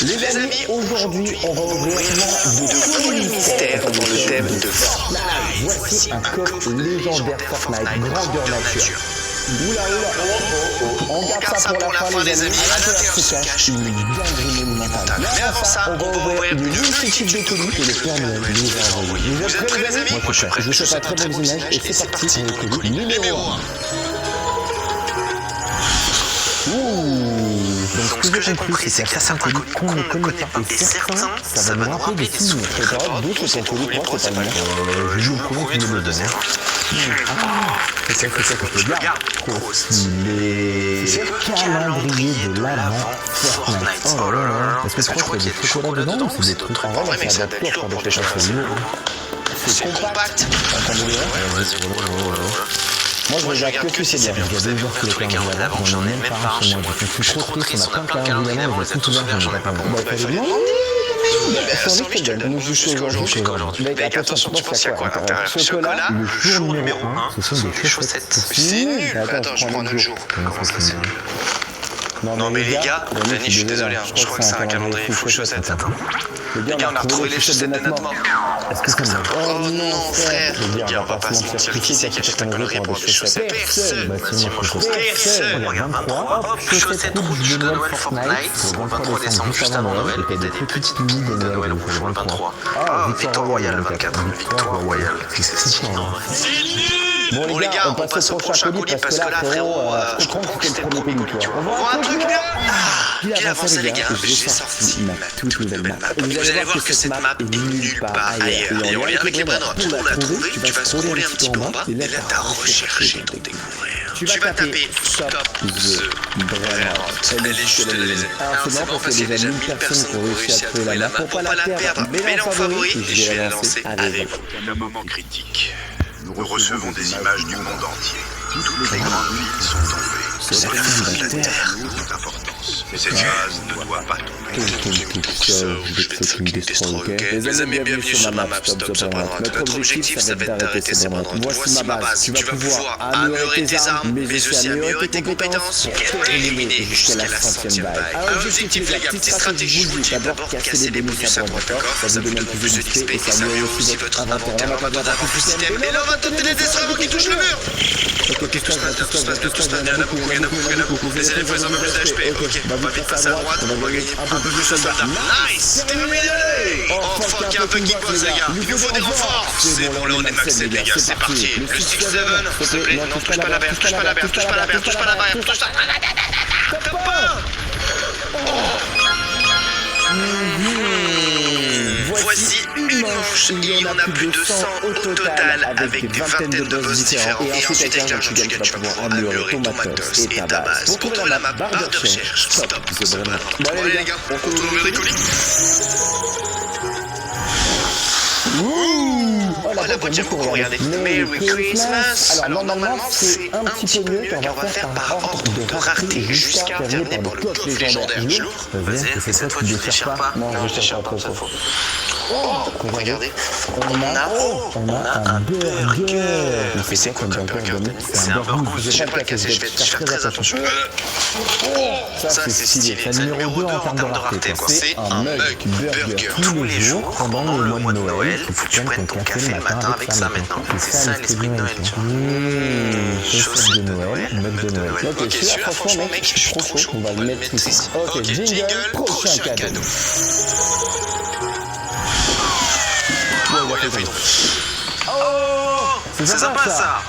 Les amis, aujourd'hui, on va ouvrir de colis mystères dans le thème de Fortnite. Voici un coffre légendaire Fortnite, grandeur nature. Oula, on garde ça pour la fin, les amis. À l'intérieur se cache une dinguerie monumentale. Mais avant ça, on va ouvrir une multitude de colis que le Père Noël nous a envoyés. Vous êtes prêts, les amis? Moi, je suis prêt. Je vous souhaite un très bon visionnage et c'est parti pour le colis numéro 1. Donc ce que j'ai compris, c'est qu'il y a certains colis qu'on ne connaît pas. Et certains, ça va nous rappeler des souvenirs. D'où c'est ton colis, moi c'est pas le mien. Je joue au courant qui me le donne. C'est ça que je peux bien. Trop stylé. C'est le calendrier de l'avant Fortnite. Oh là là. Est-ce que tu crois qu'il y a des chocolats dedans ou c'est des trucs en vrai, mais ça adapte peur quand je fais ça. C'est compact. Moi je regarde que c'est bien. Il y a deux jours que le calendrier d'avant, j'en ai même pas un chez moi. Je suis trop triste, on a plein de calendriers d'avant, je vais tout ouvert, j'en ai pas bon. Bah fallait bien. Sans envie que nous jouons aujourd'hui. Mec, attention, je pense qu'il y a quoi? Chocolat, le jour numéro 1, ce sont des chaussettes. C'est nul. Attends, je prends un autre jour. Non mais les gars, Denis, je suis désolé, je crois que c'est un calendrier full chaussettes. Les gars, on a retrouvé les chaussettes de notre mort. Est-ce que c'est oh non frère. Les gars, on va pas se mentir, qui c'est qui achète un collier pour des chaussettes? Personne. Personne. Regarde, 23, hop, chaussettes rouges de Noël Fortnite, pour le 23 décembre, juste avant Noël, et des petites mini de Noël pour le 23. Ah, Victoire Royale le 24, Victoire Royale. C'est bon les gars, on passe au prochain colis parce que là frérot, je comprends que c'était le premier colis toi. On voit un truc bien. Bien avancé les gars, j'ai sorti ma toute nouvelle map. Vous allez voir que cette map est nulle part ailleurs. Et on lien avec les Brennois. Pour la trouver, tu vas scroller un petit peu en bas et là t'as recherché ton découvrir. Tu vas taper Stop the Brennois. Elle est juste là les amis. Alors c'est marrant parce qu'il y a déjà 1000 personnes qui ont réussi à trouver la map. Pour pas la perdre, mets-la en favori et je vais la lancer avec vous. Un moment critique. Nous recevons des images du monde entier. Toutes les grandes villes sont tombées. C'est la fin de la Terre. D'importance. Mais cette phase ne doit pas tomber. Les amis, bienvenue sur ma map Stop the Brennois. Notre objectif, ça va être d'arrêter ces Brennois. Voici ma base. Tu vas pouvoir améliorer tes armes, mais aussi améliorer tes compétences pour éliminer jusqu'à la 100e balle. Alors, objectif, les gars, petite stratégie, je vous dis d'abord casser les bonus à droite, d'accord? Ça vous donne plus de XP et ça améliore aussi votre inventaire. On va pas d'avoir plus de système. Et là, on va tenter les desserts qui touchent le mur. Ok, tout se passe bien, il y en a beaucoup. Les élèves ont un peu plus d'HP. Ok, on va vite passer à droite, on va gagner un peu plus de soldats. Nice! Terminé! Oh fuck, il y a un peu qui bosse, les gars. Il nous faut des renforts. C'est bon, là on est maxé, les gars, c'est parti. Le 6-7, s'il te plaît. Non, touche pas la barre, touche pas la barre, touche pas la barre, touche pas la barre, touche pas. Top 1! Voici une manche, il y en a plus de 100 au total avec des vingtaines de boss différents. Et ensuite avec l'argent que tu gagnes, tu vas pouvoir améliorer ton matos et ta base. Pour trouver la map, barre de recherche, Stop the Brennois. Bon allez les gars, on peut ouvrir les colis. Oh la boîte, j'aime beaucoup, regardez. Merry Christmas. Alors normalement c'est un petit peu mieux qu'on va faire par ordre de rareté jusqu'à terminer par le coffre légendaire. Vas-y, que cette fois tu ne déchires pas. Non, je déchire pas trop. Oh, regardez, on a un burger. Mais c'est quoi un burger? C'est un burger. Je vais pas le casser, je vais faire très attention. Ça c'est stylé. C'est numéro 2 en termes de rareté. C'est un mug burger tous les jours pendant le mois de Noël. Il faut que tu prennes ton café le matin avec ça maintenant. C'est ça l'esprit de Noël. Chaussette de Noël, mug de Noël. Ok, celui-là franchement mec, je suis trop chaud. On va le mettre ici. Ok, jingle, prochain cadeau. Oh, c'est sympa ça.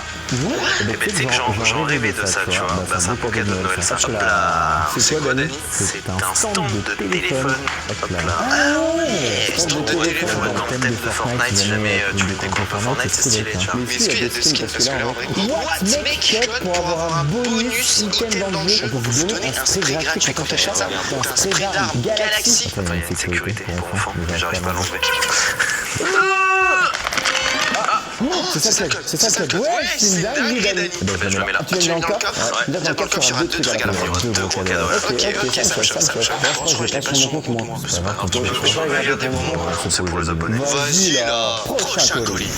Mais tu sais que j'en rêvais de ça, tu vois. Bah c'est un beau cadeau de Noël, ça. Hop là. C'est quoi Dani? C'est un stand de téléphone. Hop là. Ah ouais, stand de téléphone dans le thème de Fortnite. Si jamais tu veux des comptes Fortnite, c'est stylé, tu vois. Mais est-ce qu'il y a des skins? Parce que là en vrai. What mec, pour avoir un bonus item dans le jeu, on peut vous donner un spray gratuit quand t'achètes ça. Un spray d'armes Galaxy. Attends, il y a une sécurité pour enfants, mais j'arrive pas à l'enlever. C'est ça le code. Ouais, c'est une dingue, Dani. Je le mets là. Tu viens dans le coffre? Ouais. Dans le coffre, il y aura deux trucs à l'intérieur. Deux gros cadeaux. Ok, ça me choque. Franchement, je vais pas prendre mon compte, moi. C'est pas grave, quand tu veux. Je vais regarder tes moments. C'est pour les abonnés. Vas-y, là. Prochain colis.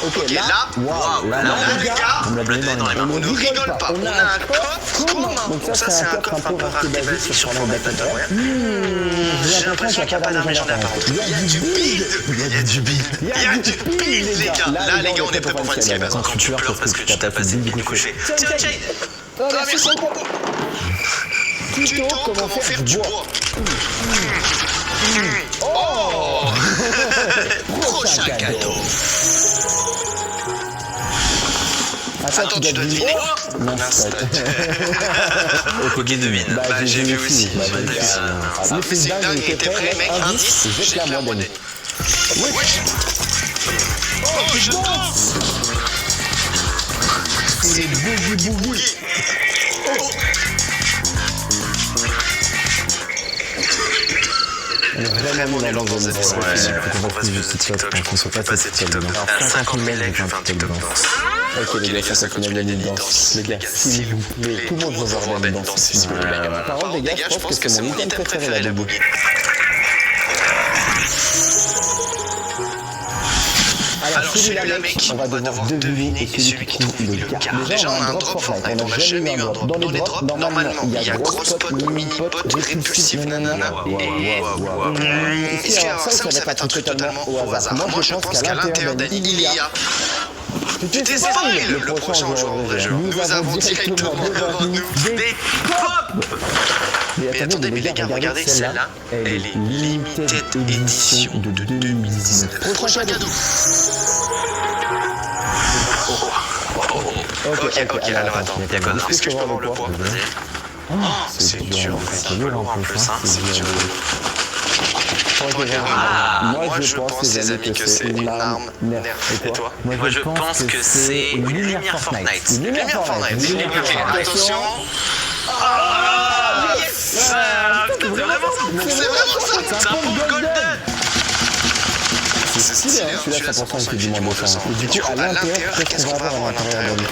Ok, là, les gars, on me l'a donné dans les mains. On ne rigole pas. On a un coffre commun. Donc ça, c'est un coffre un peu racheté basique sur Fortnite Battle Royale. J'ai l'impression qu'il n'y a pas d'armes légendaires. Il y a du build. Il y a du build. Il y a du build, les gars. Là, les gars, on est prêts pour faire une escalade. Quand tu pleures parce que tu t'as passé une nuit couchée. Tiens, Jade. Merci beaucoup. Tuto, comment faire du bois. Oh. Prochain cadeau. Attends, tu dois deviner quoi? Non, c'est pas. Au Poké 2000. Bah, j'ai vu aussi. Mais c'est dingue, il était prêt, mec. Indice, jette la moi, Denis. Wesh. Oh, je danse. C'est Boogie Boogie. On est vraiment mis dans l'ambiance de cette Ouais, on va plus juste TikTok, je pense pas cette TikTok. 50 000 likes, je fais un TikTok danse. Ok les gars, ça fait une année de danse. Les gars, s'il vous plaît, tout le monde veut voir Ben danse, s'il vous plaît. Par contre les gars, je pense que c'est mon item préféré la Boogie. Alors celui-là mec, on va devoir deviner celui qui trouve le gars. Déjà on a un drop Fortnite, on n'a jamais eu un drop. Dans les drops, normalement, il y a gros spot, mini pot, répulsif, nanana. Ici alors ça va être totalement au hasard. Moi je pense qu'à l'intérieur d'Annie, il y a... Tu t'es spoil le prochain jour en vrai jeu. Nous avons directement devant nous des pop. Mais attendez les gars, regardez celle-là, elle est limited édition de 2019. Prochain cadeau. Ok, alors attends, il y a quoi? Est-ce que je peux avoir le poids? C'est dur, c'est lourd en plus, c'est dur. Moi je pense les amis que c'est une arme nerf. Et toi? Moi je pense que c'est une lumière Fortnite. Une lumière Fortnite. Attention. Ah yes. C'est vraiment ça. C'est un pompe golden. C'est stylé, hein, celui-là, ça pense que du moins beau ça. Et du coup, à l'intérieur, qu'est-ce qu'on va avoir à l'intérieur de lui?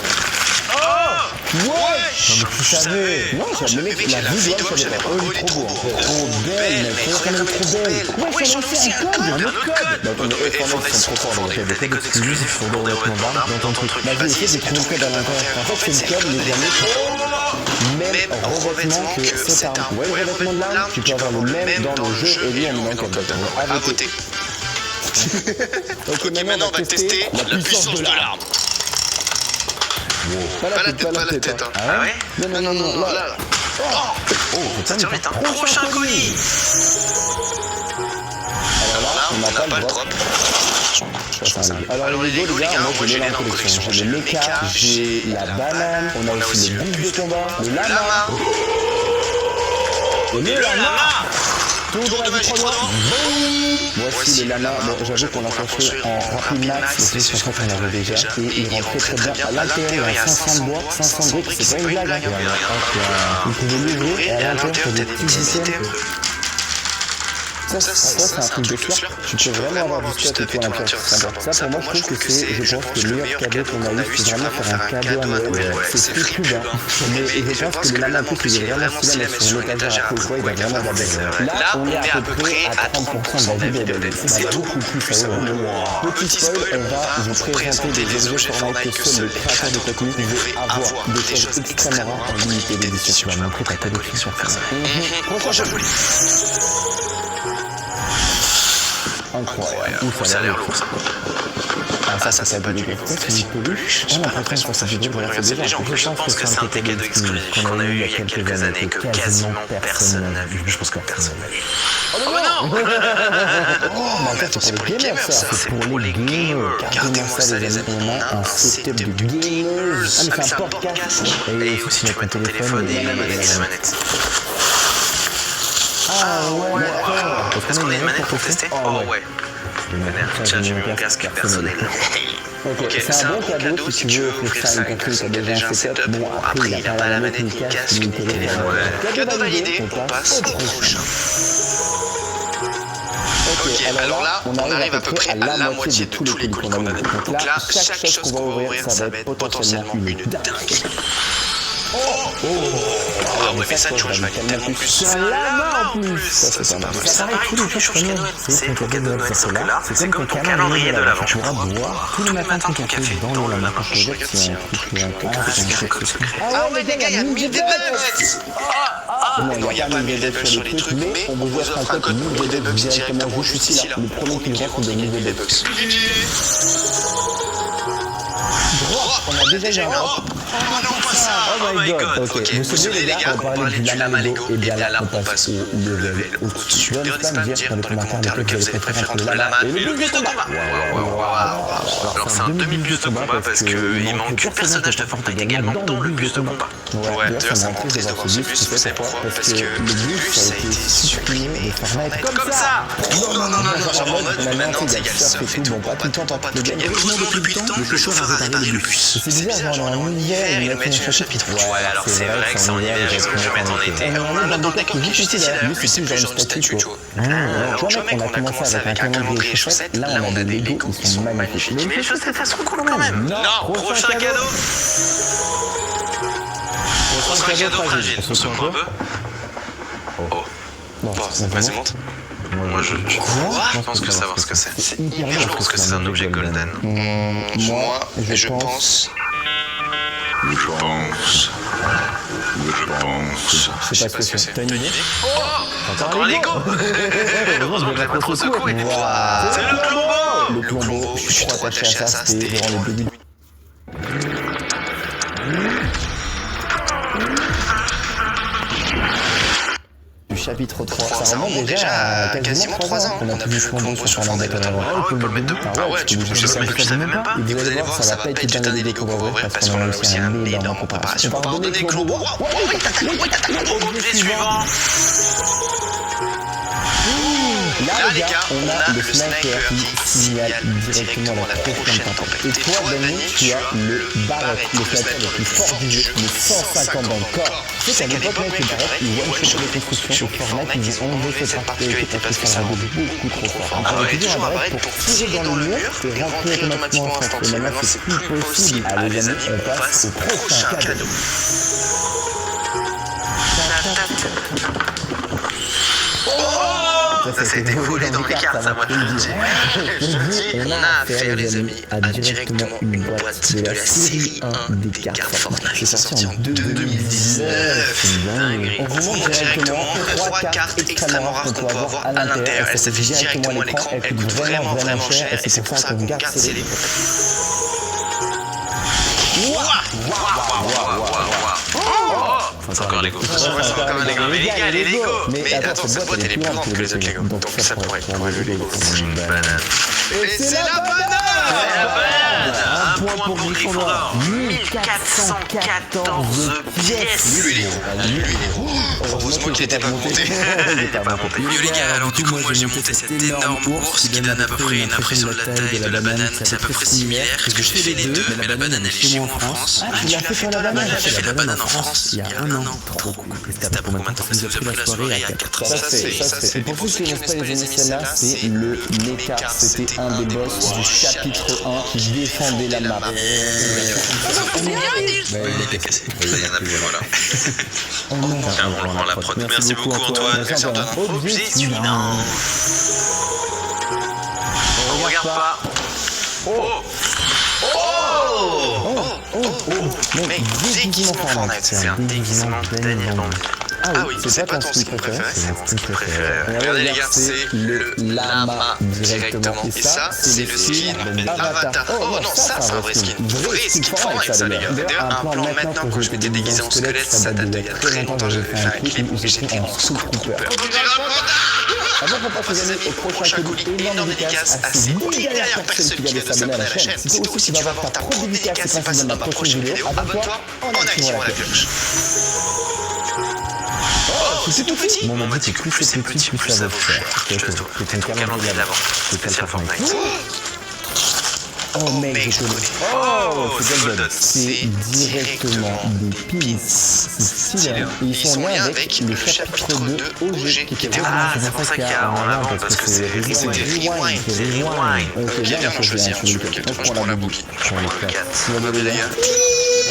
Ouais! Non mais tu savais! Non, j'avais mec, la vidéo, je savais pas. Oh, il est trop beau. Trop belle, mec. Regarde comme elle est trop belle. Ouais, j'en ai fait un autre code. Bah, attends, les Fortnite sont trop forts, donc il y a des codes exclusifs pour des revêtements d'armes dans ton truc. Bah, j'ai essayé de trouver le code à l'intérieur. En fait, c'est le code, les amis. Même revêtement que cette arme. Ouais, le revêtement de l'arme, tu peux avoir le même dans le jeu et lui, on est dans le code. À voter. Ok, maintenant on va tester la puissance de l'arme. Pas la tête, hein. Ah ouais? Non, là. Oh, putain, un prochain colis. Alors là, on n'a pas le drop. Alors les gars, moi j'ai les dans la collection. J'ai le mecha, j'ai la banane, on a aussi le bouc de combat, le lama. Et le lama. Tour de magie 3 ans. Voici le lama. Bon, j'avoue qu'on l'a cherché en rapide max, mais c'est en fait on l'avait déjà. Et il rentrait très bien. À l'intérieur, il y a 500 bois, 500 briques, c'est pas une blague. Hein. Vous pouvez l'ouvrir et à l'intérieur, il y a des petits items. Ça, c'est un truc de fleur. Tu peux vraiment avoir du stuff et tout à l'intérieur. Ça, pour moi, je trouve que c'est, je pense, le meilleur cadeau qu'on a eu. C'est vraiment faire un cadeau à Noël. C'est plus cubain. Mais je pense que le lama, en plus, il est vraiment stylé à mettre sur une étagère à cause il va vraiment la belle. Là, on est à peu près à 30% de la vie. C'est beaucoup plus ça. Petit spoil, on va vous présenter des objets Fortnite que seul le créateur de contenu veut avoir. Des choses extrêmement rares en limité d'édition. Tu vas montrer ta cadeau sur Fortnite. Prochain jeu. Incroyable. Ça a l'air lourd ça. Ah ça s'appelle des c'est une peluche. J'ai pas l'impression que ça fait du bruit. Je pense que c'est un cadeau exclusif qu'on a eu il y a quelques années que quasiment personne n'a vu. Je pense que personne n'a vu. Oh non. Oh mais c'est pour les gamers ça. C'est pour les gamers. Gardez-moi ça les amis. On a un setup de gamers. Ah mais c'est un podcast. Et il faut aussi mettre ton téléphone et la manette. Ah ouais, d'accord. Est-ce qu'on a une manette pour tester? Oh ouais. Tiens, j'ai mis mon casque personnel. Ok, c'est un bon cadeau si tu veux offrir ça à une personne qui a déjà un setup. Bon, après, il n'a pas la manette, ni le casque, ni le téléphone. Cadeau validé, on passe au prochain. Ok, alors là, on arrive à peu près à la moitié de tous les colis qu'on a mis. Donc là, chaque chose qu'on va ouvrir, ça va être potentiellement une dingue. Oh! ouais, mais ça, tu vois, je vais tellement plus. Là en plus. Ça, c'est pas mal. Ça pareil tous les jours chaque année. C'est ton cadeau de Noël, sauf que là, c'est comme ton calendrier de l'avant. Tu pourras boire tous les matins ton café dans le lendemain. Je regarde s'il y a un truc secret. Ah ouais, les gars, il y a 1000 bucks. Non, il n'y a pas 1000 bucks sur les trucs, mais on vous offre un code 1000 bucks directement. Je suis ici là. Le premier qui rentre, on donne 1000 bucks. On a déjà eu un drop. Oh my god, ok. Vous savez les gars, on parlait du lama Lego, et bien là on passe au level au-dessus. N'hésitez pas à me dire dans les commentaires lequel vous avez préféré entre le lama et le bus de combat. Alors c'est un demi-bus de combat parce qu'il manque le personnage de Fortnite également dans le bus de combat. Ouais, d'ailleurs ça m'a triste de voir ce bus, tu sais pourquoi? Parce que le bus ça a été supprimé de Fortnite comme ça. Non, genre en mode maintenant il y a le surf et tout, bon pas tout le temps, pas de gagne. Heureusement depuis le temps, le chauffeur a réparé le bus. C'est bizarre, genre en hiver, il met un chapitre. Ouais, alors c'est vrai que c'est en hiver, je vais mettre en été. Un autre décor qui est juste ici d'ailleurs, lui c'est plus genre une statue, tu vois. Tu vois mec, on a commencé avec un calendrier chaussettes, là on a des Lego, ils sont magnifiques. Mais les chaussettes elles sont cool quand même. Non, prochain cadeau. Prochain cadeau fragile, on se prend un peu. Oh. Bon, vas-y monte. Moi je pense que savoir ce que c'est. Je pense que c'est un objet golden. Moi, je pense... Je sais pas ce que c'est. T'as une idée? Encore un Lego. Heureusement que je l'ai pas trop secoué. C'est le Clombo. Le Clombo, je suis trop attaché à ça, c'était durant le début. Du chapitre 3, ça remonte déjà à quasiment 3 ans qu'on a plus de Clombo sur Fortnite. On peut mettre debout. Ah ouais, tu peux bouger ça, mais je savais même pas. Et vous allez voir, ça va pas être une année de découvrir parce qu'on a aussi un énorme préparation. On va redonner le Clombo. Objet suivant. Là les gars, on a le sniper qui signale directement la prochaine tempête. Et toi Dani, tu as le Barrett, le sniper le plus fort du jeu, le 150 dans le corps. Tu sais qu'à l'époque mec, le Barrett, il one-shot les constructions au Fortnite, ils ont enlevé cette particularité parce que ça rendait beaucoup trop fort. On aurait toujours un Barrett pour tirer dans le mur et rentrer automatiquement en France. Et maintenant c'est plus possible. Allez les amis, on passe au prochain cadeau. Ça a été volé dans mes cartes, ça moi je le dis. On a affaire les amis à directement une boîte de la série 1 des cartes Fortnite. C'est sorti en 2019. On vous montre directement 3 cartes extrêmement rares qu'on peut avoir à l'intérieur. Elles s'affichent directement à l'écran, elles coûtent vraiment cher et c'est pour ça qu'on garde ces Lego. C'est encore Lego. C'est encore un Lego. Mais les gars, les Lego. Mais attends, cette boîte elle est plus grande que les autres Lego. Donc ça pourrait être le Lego. C'est une banane. Et c'est la banane. Un point pour Gryffondor. 1414 pièces. Lui il est gros. Heureusement qu'il était pas monté. Il était pas monté. Les gars, alors du coup moi j'ai monté cet énorme ours qui donne à peu près une impression de la taille de la banane. C'est à peu près similaire. Parce que je fais les deux, mais la banane elle est chez moi en France. Tu l'as fait sur la banane? J'ai fait la banane en France il y a un an. Trop cool. C'était à combien de temps ça nous a pris la soirée à 4 Ça c'est. Et pour ceux qui n'ont pas les amis, celle-là, c'est le Mecha. C'était un des boss du chapitre 1 qui défendait la map. Il était cassé. Il y en a plus, voilà. On rend la prod. Merci beaucoup Antoine. Merci Antoine. Objet suivant. On regarde pas. Mec, déguisement Fortnite. C'est un déguisement Daniel Bond. Ah oui, c'est pas ton style préféré, c'est mon style préféré. Regardez les gars, c'est le lama directement. Et ça, c'est le skin d'Avatar. Oh non, ça c'est un vrai skin. Vrai skin Fortnite ça les gars. D'ailleurs, un plan maintenant quand je m'étais déguisé en squelette, ça date d'il y a très longtemps. J'avais fait un clip où j'étais en sous-trooper. Avant qu'on passe les amis au prochain colis, énorme dédicace à ces 10 dernières personnes qui viennent de s'abonner à la chaîne. Si toi aussi tu vas avoir ta propre dédicace et passer dans ma prochaine vidéo, abonne-toi en activant la cloche. C'est tout petit. Mon mode c'est plus c'est petit, plus ça va faire. C'est un calendrier d'avant. Spécial Fortnite. Oh mec, je connais. Oh, c'est Golden. C'est directement des pins. C'est stylé. Ils sont liés avec le chapitre 2 OG qui était vraiment. C'est pour ça qu'il y a en avant parce que c'est Rewind. Ok, bien, je viens sur le 4. On prend la boucle. Sur le 4.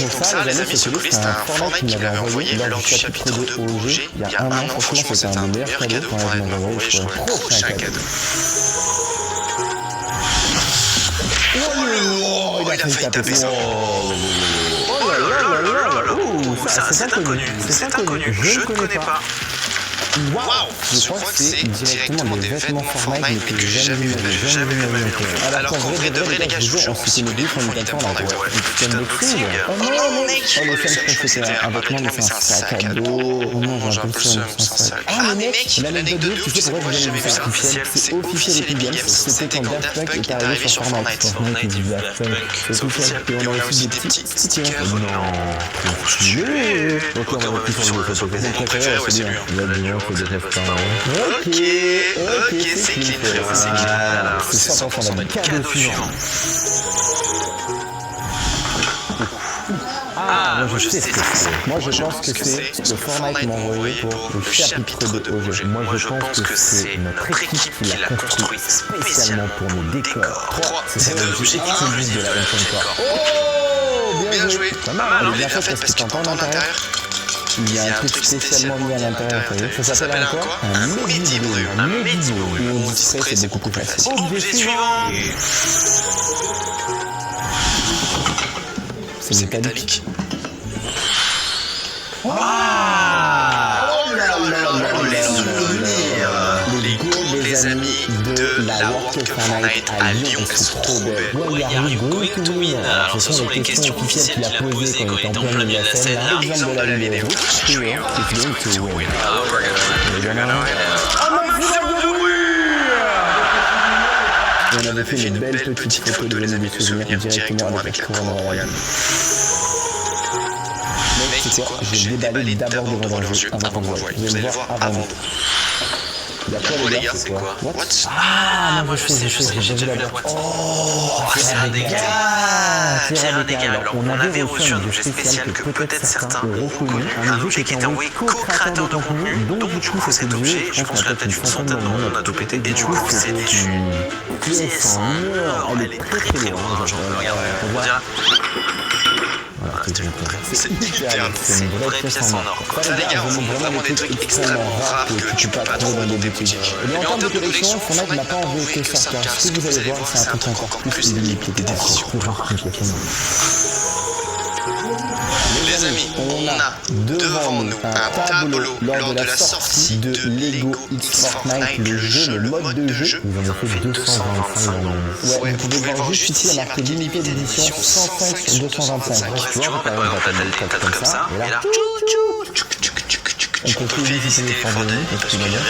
pour ça, les amis, ce colis, c'est un Fortnite qui m'avait envoyé lors du chapitre 2 OG il y a un an. Franchement, c'était un des meilleurs cadeaux quand il m'avait envoyé. Je trouvais trop c'est un cadeau. Oh, il a failli taper ça. Oh là là là là. C'est inconnu. C'est inconnu. Je ne connais pas. Waouh! Je crois que c'est directement des vêtements Fortnite mais que j'ai jamais vu. Alors qu'en vrai, les gars, je vous on s'était mis on est d'accord là. Tu aimes le film? Oh non, mec! Oh, les films, je crois que c'était un vêtement, mais c'est un sac à dos. Oh non, j'ai un peu ça. Ah, mais mec! L'anecdote 2, tu sais pourquoi j'ai vu ça officiel? C'est officiel Epic Games. C'était quand Daft Punk est arrivé sur Fortnite. Fortnite et du Daft Punk. C'est officiel. Et on a aussi des petits stickers. Non, trop stylé! Ok, on va plus sur le photo. Mon préféré, ouais, c'est bien. Ok, c'est clean, frérot, c'est clean. C'est 100% le cadeau suivant. Ah, moi je sais ce que c'est. Moi je pense que c'est le Fortnite m'a envoyé pour le chapitre de OG. Moi je pense que c'est notre équipe qui l'a construit spécialement pour nos décors. 3, c'est l'objet exclusif de la Encore. Oh, bien joué. Alors il est bien fait parce que t'entends l'intérieur. Il y a un truc spécialement mis à l'intérieur, ça s'appelle quoi? Un midi-brume. Un midi-brume. Où on distrait, c'est beaucoup plus facile. Objet suivant! C'est métallique. Oh là là là, les souvenirs! Les amis de la World Cup Fortnite à Lyon, elles sont trop belles. What are we going to win? Alors, ce sont les questions officielles qu'il a posées quand il était en plein milieu de la scène. Là, exemple de la vidéo. Which player is going to win? On avait fait une belle petite photo de l'année des souvenirs directement avec la couronne royale. Mec, c'est quoi? Je vais déballer d'abord devant leurs yeux avant de voir. Vous allez me voir avant. Il y a quoi les gars, c'est quoi? What? Ah, moi je sais, j'ai vu la boîte. Oh, terrain d'égal. Alors, on avait reçu un objet spécial que peut-être certains ont reconnu. Un objet qui était envoyé qu'aux créateurs de contenu. Donc, du coup, cet objet, je pense qu'il y a peut-être une centaine dans le monde, on a tout pété. Et du coup, c'est une pièce en or. Elle est très très lourde. On dira. C'est hyper, c'est une vraie pièce en or. Ça les gars, on montre vraiment des trucs extrêmement rares que tu peux pas trouver dans des boutiques. Mais en termes de collection, Fortnite n'a pas envoyé que ça, car ce que vous allez voir, c'est un truc encore plus limité d'édition. Les amis, on a devant nous un tableau lors de la sortie de Lego X Fortnite, le jeu, le mode de jeu. Ils en ont fait 225 dans le... Ouais, vous pouvez voir juste ici, il y a marqué limité d'édition 105 sur 225. Tu vois, par exemple, t'as des tas comme ça, et là, on peut visiter les fantômes, parce qu'il y a bien.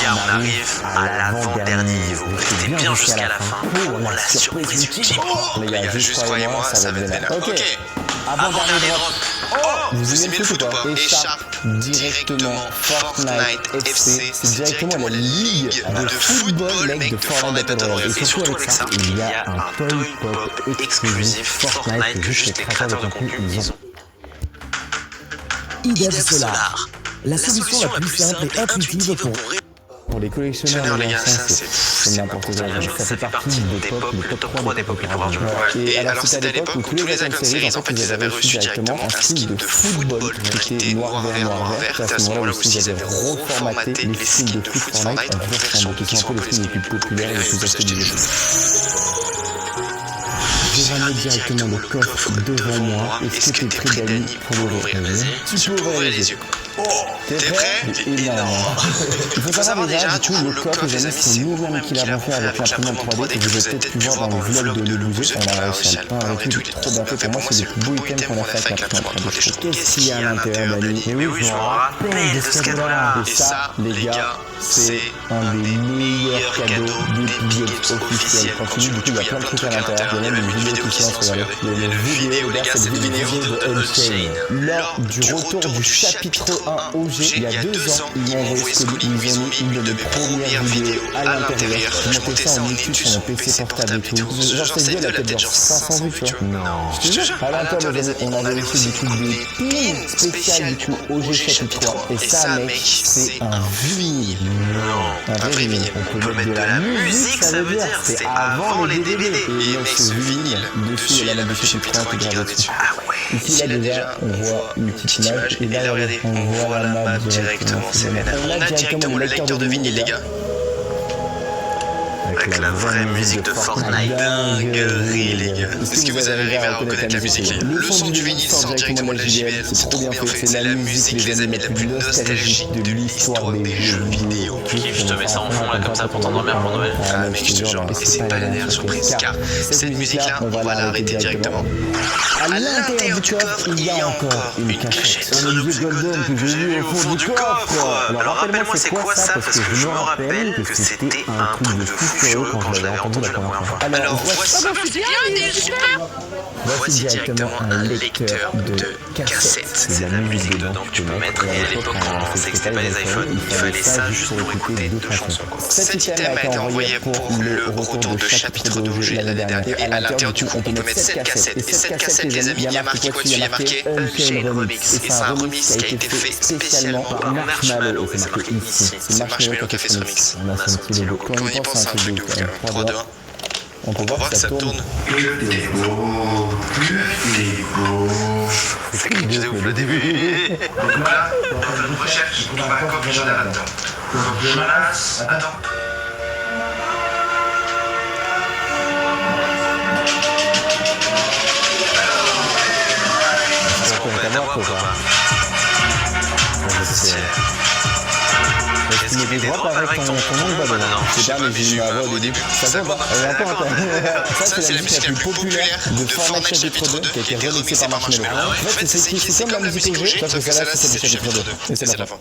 On arrive à l'avant-dernier niveau. Restez bien jusqu'à la fin pour la surprise ultime. Les gars, juste croyez-moi, ça va venir. Ok, avant-dernier drop. Oh, vous aimez le foot ou pas? Échappe directement Fortnite FC. C'est directement la ligue de football, mec, de Fortnite Battle Royale. Et surtout avec ça, il y a un Toy Pop exclusif Fortnite que juste les créateurs de contenu ils ont. Idea Solar, la solution la plus simple et intuitive pour les collectionneurs, les gars, c'est n'importe quoi. Ça fait partie des pop, le top 3 des pop Et alors c'était à l'époque où tous les icônes séries, en fait, ils avaient reçu directement un style de football qui était noir-vert. À ce moment-là aussi, ils avaient reformaté les styles de foot Fortnite en version, donc ils sont un peu les styles les plus populaires et les plus achetés du jeu. J'ai ramené directement le coffre devant moi. Est-ce que t'es prêt, Dani, pour l'ouvrir? Tu peux ouvrir les yeux. Oh, t'es prêt? Énorme. Il faut savoir déjà, du coup, le coffre, les amis, c'est une nouvelle qu'il a fait avec l'imprimante 3D que vous avez peut-être pu voir dans le vlog de Lelouze. On a réussi à le peindre et tout, il est trop bien fait. Pour moi, c'est le plus beau item qu'on a fait avec l'imprimante 3D. Qu'est-ce qu'il y a à l'intérieur, Dani? Mais oui, je me rappelle de ce cadeau-là. Et ça, les gars, c'est un des meilleurs cadeaux d'Epic officiels. Continue, du coup, il y a plein de trucs à l'intérieur. Il y a même une vidéo qui se regarde. Il y a une vidéo, les gars, c'est des vidéos de Unchained. Lors du retour du chapitre un OG il y a 2 ans. Ils m'ont envoyé ce colis, ils ont mis une de mes premières vidéos à l'intérieur. Je montais ça en études sur mon PC portable et tout. Genre cette vidéo elle a peut-être genre 500 vues, tu vois. Non. Je te jure. À l'intérieur on avait aussi des trucs de pins spécial du coup OG chapitre 3. Et ça mec, c'est un vinyle. Non. Un vrai vinyle. On peut mettre de la musique, ça veut dire. C'est avant les DVD. Et mec, ce vinyle, dessus il y a la musique chapitre 3 qui est gravée dessus. Ici là déjà on voit une petite image et là regardez on voit la map directement, c'est vénère. On a directement le lecteur de vinyle les gars. Avec la vraie musique de Fortnite. Dinguerie les gars. Est-ce que vous avez arrivé à reconnaître la musique? Le son du vinyle sort directement de la JBL, c'est trop bien fait, c'est la musique les amis la plus nostalgique de l'histoire des jeux vidéo. Je te mets ça en fond là comme ça pour t'endormir pour Noël. Ah mec je te jure, c'est pas la dernière surprise car cette musique là on va l'arrêter directement. À l'intérieur du coffre il y a encore une cachette. Un objet golden que j'ai vu au fond du coffre. Alors rappelle-moi c'est quoi ça parce que je me rappelle que c'était un truc de fou furieux quand je l'avais entendu la première fois. Alors voici directement un lecteur de cassette. C'est la musique dedans que tu peux mettre. Et à l'époque, quand on pensait que c'était pas les iPhones, il fallait ça juste pour écouter 2 chansons. Cet item a été envoyé pour le retour de chapitre de jeu l'année dernière. Et à l'intérieur du coup, on peut mettre 7 cassettes. Et cette cassette, les amis, il y a marqué quoi dessus? Il y a marqué Unchained Remix. Et c'est un remix qui a été fait spécialement par Marshmallow. Et c'est marqué ici. C'est Marshmallow qui a fait ce remix. On a son petit logo. Quand on y pense, c'est un truc de ouf. 3, 2, 1. On peut voir que ça tourne. C'est quelque chose de ouf le début. Donc là, on va faire une recherche, on va encore regarder là-dedans. Attends. Est-ce qu'on peut avoir ou pas? Est-ce qu'il est droit avec ton nom ou pas dedans? C'est bien, mais j'ai eu ma voix au début. Ça va pas. Ça, c'est la musique la plus populaire de Fortnite chapitre 2 qui a été remixée par Marshmallow. En fait, c'est comme la musique au jeu, sauf que celle-là, c'est du chapitre 2. Et c'est la fin.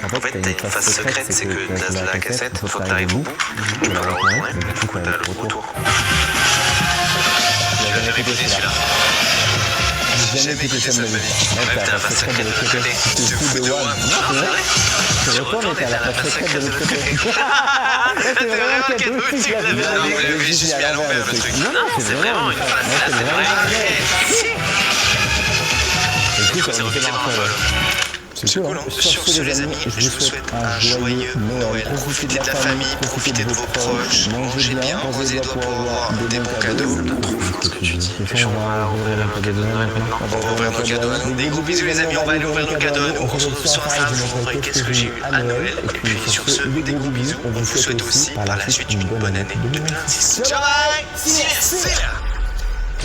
En fait, t'as une phase secrète, c'est que tu as la cassette, faut que t'arrives au bout, tu vas reprendre, et du coup, t'as le retour. J'ai jamais écouté celui-là. J'ai jamais écouté ça de ma vie. T'as la phase secrète de l'autre côté. C'est fou de One. Non, c'est vrai. Je retourne et t'as la phase secrète de l'autre côté. C'est vraiment quel truc là. Je suis à l'envers le truc. Non, C'est vraiment une phase, là, c'est vrai. Écoute, ça me fait marrer. C'est cool, hein. Sur ce, les amis, je vous souhaite un joyeux Noël. Profitez de la famille, profitez de vos proches, mangez bien, posez les doigts pour avoir des bons cadeaux. On va ouvrir un paquet de Noël maintenant. On va ouvrir nos cadeaux. Des gros bisous, les amis, on va aller ouvrir nos cadeaux. On se retrouve sur Instagram, je vous montrerai qu'est-ce que j'ai eu à Noël. Et puis sur ce, des gros bisous. On vous souhaite aussi par la suite une bonne année 2026. Ciao, bye! C'est là!